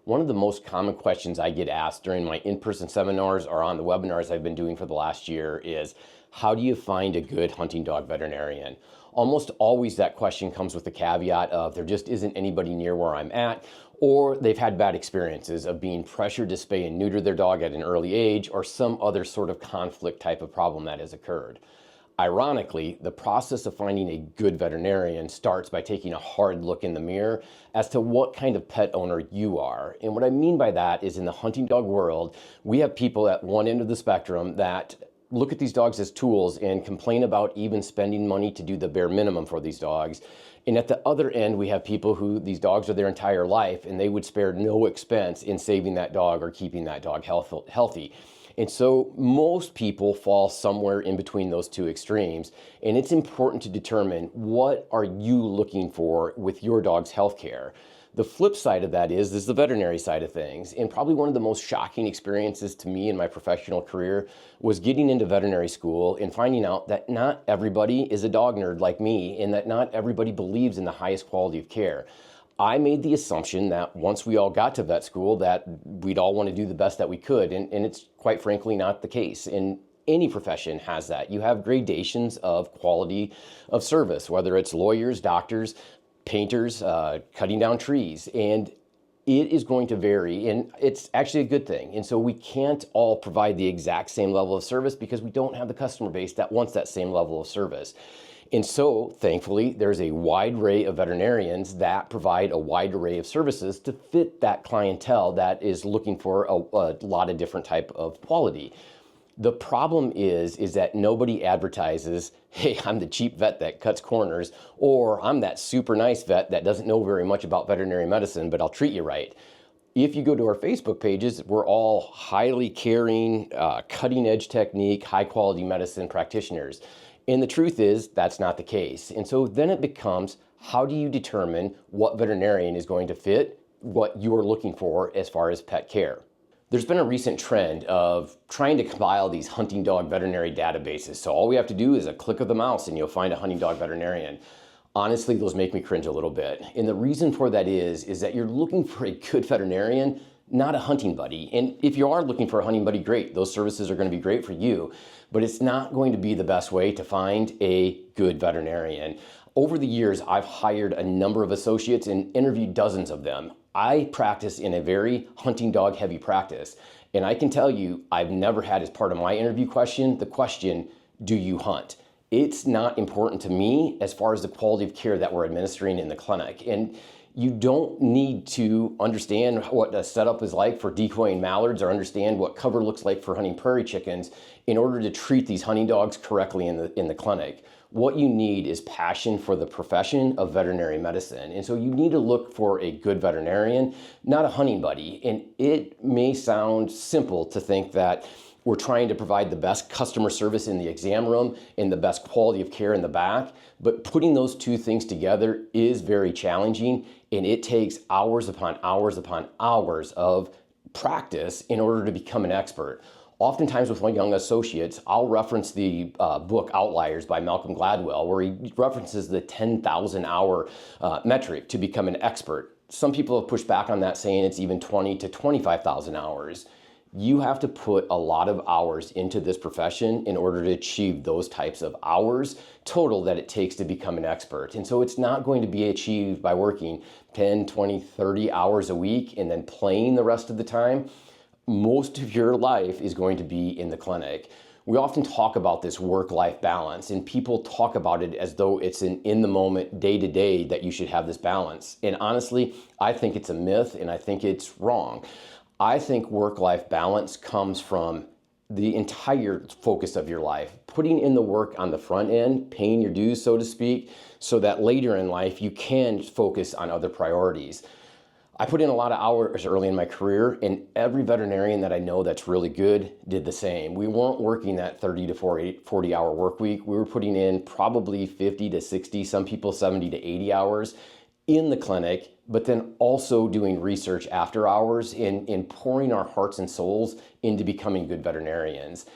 One of the most common questions I get asked during my in-person seminars or on the webinars I've been doing for the last year is, how do you find a good hunting dog veterinarian? Almost always that question comes with the caveat of there just isn't anybody near where I'm at, or they've had bad experiences of being pressured to spay and neuter their dog at an early age, or some other sort of conflict type of problem that has occurred. Ironically, the process of finding a good veterinarian starts by taking a hard look in the mirror as to what kind of pet owner you are. And what I mean by that is, in the hunting dog world, we have people at one end of the spectrum that look at these dogs as tools and complain about even spending money to do the bare minimum for these dogs. And at the other end, we have people who these dogs are their entire life and they would spare no expense in saving that dog or keeping that dog healthy. And so most people fall somewhere in between those two extremes. And it's important to determine, what are you looking for with your dog's health care? The flip side of that is the veterinary side of things. And probably one of the most shocking experiences to me in my professional career was getting into veterinary school and finding out that not everybody is a dog nerd like me, and that not everybody believes in the highest quality of care. I made the assumption that once we all got to vet school that we'd all want to do the best that we could, and it's quite frankly not the case. And any profession has that. You have gradations of quality of service, whether it's lawyers, doctors, painters, cutting down trees, and it is going to vary, and it's actually a good thing. And so we can't all provide the exact same level of service because we don't have the customer base that wants that same level of service. And so, thankfully, there's a wide array of veterinarians that provide a wide array of services to fit that clientele that is looking for a lot of different type of quality. The problem is that nobody advertises, hey, I'm the cheap vet that cuts corners, or I'm that super nice vet that doesn't know very much about veterinary medicine, but I'll treat you right. If you go to our Facebook pages, we're all highly caring, cutting edge technique, high quality medicine practitioners. And the truth is, that's not the case. And so then it becomes, how do you determine what veterinarian is going to fit what you are looking for as far as pet care? There's been a recent trend of trying to compile these hunting dog veterinary databases. So all we have to do is a click of the mouse and you'll find a hunting dog veterinarian. Honestly, those make me cringe a little bit. And the reason for that is that you're looking for a good veterinarian, not a hunting buddy. And if you are looking for a hunting buddy, great. Those services are going to be great for you, but it's not going to be the best way to find a good veterinarian. Over the years, I've hired a number of associates and interviewed dozens of them. I practice in a very hunting dog heavy practice. And I can tell you, I've never had as part of my interview question, the question, do you hunt? It's not important to me as far as the quality of care that we're administering in the clinic. And you don't need to understand what a setup is like for decoying mallards or understand what cover looks like for hunting prairie chickens in order to treat these hunting dogs correctly in the clinic. What you need is passion for the profession of veterinary medicine. And so you need to look for a good veterinarian, not a hunting buddy. And it may sound simple to think that we're trying to provide the best customer service in the exam room and the best quality of care in the back, but putting those two things together is very challenging, and it takes hours upon hours upon hours of practice in order to become an expert. Oftentimes with my young associates, I'll reference the book Outliers by Malcolm Gladwell, where he references the 10,000 hour metric to become an expert. Some people have pushed back on that, saying it's even 20 to 25,000 hours. You have to put a lot of hours into this profession in order to achieve those types of hours total that it takes to become an expert. And so it's not going to be achieved by working 10, 20, 30 hours a week and then playing the rest of the time. Most of your life is going to be in the clinic. We often talk about this work-life balance, and people talk about it as though it's an in-the-moment, day-to-day that you should have this balance. And honestly, I think it's a myth, and I think it's wrong. I think work-life balance comes from the entire focus of your life, putting in the work on the front end, paying your dues, so to speak, so that later in life you can focus on other priorities. I put in a lot of hours early in my career, and every veterinarian that I know that's really good did the same. We weren't working that 30 to 40 hour work week. We were putting in probably 50 to 60, some people 70 to 80 hours in the clinic, but then also doing research after hours and pouring our hearts and souls into becoming good veterinarians.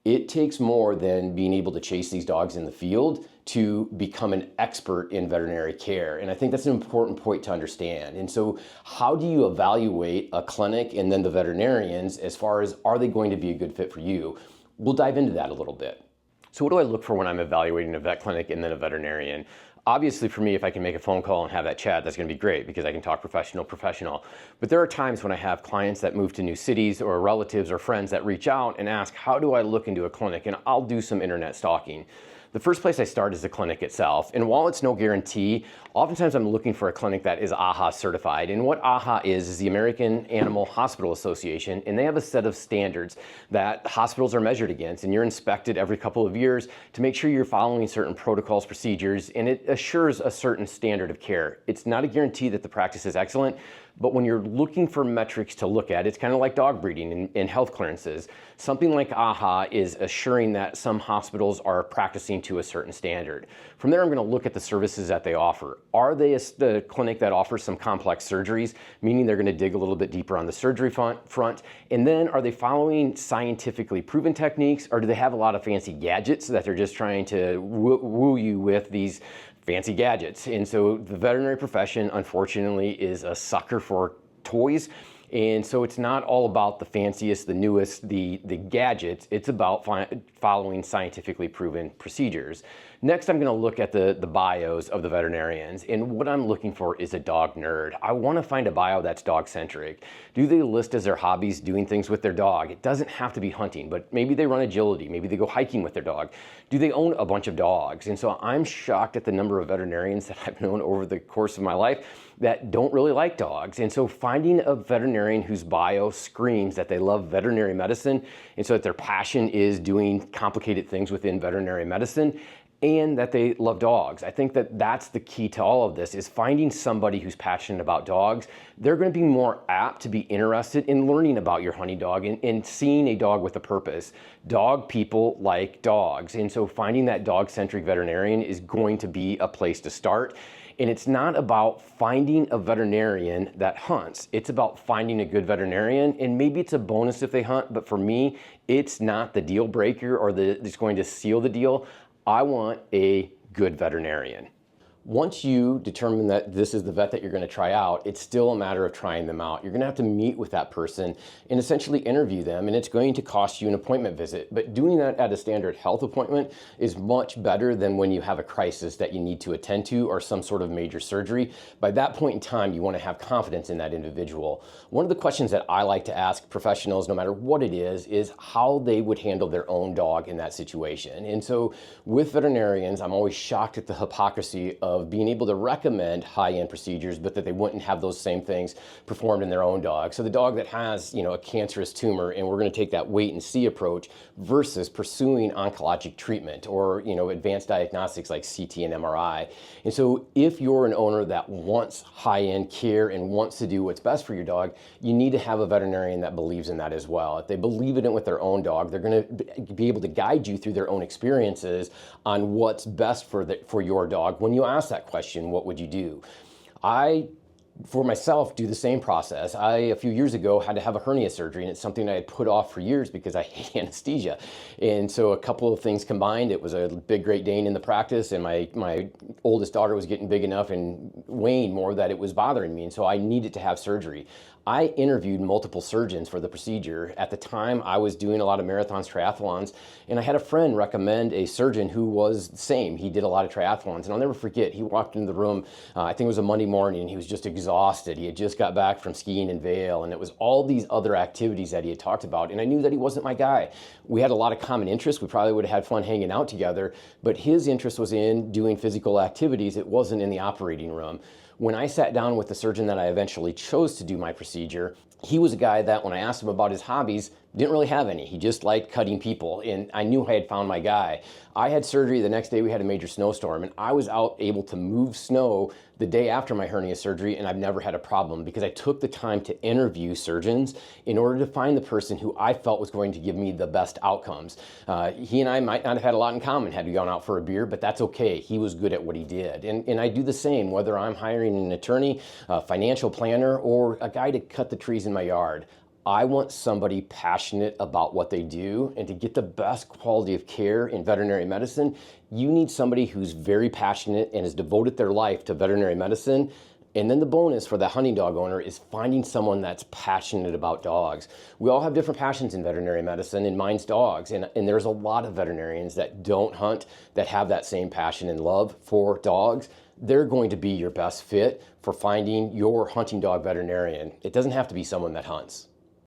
It takes more than being able to chase these dogs in the field to become an expert in veterinary care. And I think that's an important point to understand. And so how do you evaluate a clinic and then the veterinarians as far as, are they going to be a good fit for you? We'll dive into that a little bit. So what do I look for when I'm evaluating a vet clinic and then a veterinarian? Obviously for me, if I can make a phone call and have that chat, that's gonna be great because I can talk professional. But there are times when I have clients that move to new cities or relatives or friends that reach out and ask, how do I look into a clinic? And I'll do some internet stalking. The first place I start is the clinic itself. And while it's no guarantee, oftentimes I'm looking for a clinic that is AAHA certified. And what AAHA is the American Animal Hospital Association, and they have a set of standards that hospitals are measured against, and you're inspected every couple of years to make sure you're following certain protocols, procedures, and it assures a certain standard of care. It's not a guarantee that the practice is excellent, but when you're looking for metrics to look at, it's kind of like dog breeding and health clearances. Something like AAHA is assuring that some hospitals are practicing to a certain standard. From there, I'm going to look at the services that they offer. Are they the clinic that offers some complex surgeries, meaning they're going to dig a little bit deeper on the surgery front? And then are they following scientifically proven techniques, or do they have a lot of fancy gadgets that they're just trying to woo you with these fancy gadgets? And so the veterinary profession, unfortunately, is a sucker for toys. And so it's not all about the fanciest, the newest, the gadgets. It's about following scientifically proven procedures. Next, I'm gonna look at the bios of the veterinarians. And what I'm looking for is a dog nerd. I wanna find a bio that's dog-centric. Do they list as their hobbies doing things with their dog? It doesn't have to be hunting, but maybe they run agility. Maybe they go hiking with their dog. Do they own a bunch of dogs? And so I'm shocked at the number of veterinarians that I've known over the course of my life that don't really like dogs. And so finding a veterinarian whose bio screams that they love veterinary medicine, and so that their passion is doing complicated things within veterinary medicine, and that they love dogs. I think that that's the key to all of this, is finding somebody who's passionate about dogs. They're gonna be more apt to be interested in learning about your honey dog and seeing a dog with a purpose. Dog people like dogs. And so finding that dog-centric veterinarian is going to be a place to start. And it's not about finding a veterinarian that hunts. It's about finding a good veterinarian, and maybe it's a bonus if they hunt, but for me, it's not the deal breaker or that's going to seal the deal. I want a good veterinarian. Once you determine that this is the vet that you're going to try out, it's still a matter of trying them out. You're going to have to meet with that person and essentially interview them, and it's going to cost you an appointment visit. But doing that at a standard health appointment is much better than when you have a crisis that you need to attend to or some sort of major surgery. By that point in time, you want to have confidence in that individual. One of the questions that I like to ask professionals, no matter what it is how they would handle their own dog in that situation. And so with veterinarians, I'm always shocked at the hypocrisy of being able to recommend high-end procedures, but that they wouldn't have those same things performed in their own dog. So the dog that has, a cancerous tumor, and we're going to take that wait and see approach versus pursuing oncologic treatment or, advanced diagnostics like CT and MRI. And so if you're an owner that wants high-end care and wants to do what's best for your dog, you need to have a veterinarian that believes in that as well. If they believe in it with their own dog, they're going to be able to guide you through their own experiences on what's best for your dog. When you ask that question, what would you do? I, for myself, do the same process. A few years ago, had to have a hernia surgery, and it's something I had put off for years because I hate anesthesia. And so a couple of things combined, it was a big Great Dane in the practice, and my oldest daughter was getting big enough and weighing more that it was bothering me, and so I needed to have surgery. I interviewed multiple surgeons for the procedure. At the time, I was doing a lot of marathons, triathlons, and I had a friend recommend a surgeon who was the same. He did a lot of triathlons, and I'll never forget, he walked into the room, I think it was a Monday morning, and he was just exhausted. He had just got back from skiing in Vail, and it was all these other activities that he had talked about, and I knew that he wasn't my guy. We had a lot of common interests. We probably would have had fun hanging out together, but his interest was in doing physical activities. It wasn't in the operating room. When I sat down with the surgeon that I eventually chose to do my procedure, he was a guy that when I asked him about his hobbies, didn't really have any. He just liked cutting people, and I knew I had found my guy. I had surgery the next day. We had a major snowstorm, and I was out able to move snow the day after my hernia surgery, and I've never had a problem because I took the time to interview surgeons in order to find the person who I felt was going to give me the best outcomes. He and I might not have had a lot in common had we gone out for a beer, but that's okay. He was good at what he did. And I do the same, whether I'm hiring an attorney, a financial planner, or a guy to cut the trees in my yard. I want somebody passionate about what they do, and to get the best quality of care in veterinary medicine, you need somebody who's very passionate and has devoted their life to veterinary medicine. And then the bonus for the hunting dog owner is finding someone that's passionate about dogs. We all have different passions in veterinary medicine, and mine's dogs. And there's a lot of veterinarians that don't hunt that have that same passion and love for dogs. They're going to be your best fit for finding your hunting dog veterinarian. It doesn't have to be someone that hunts.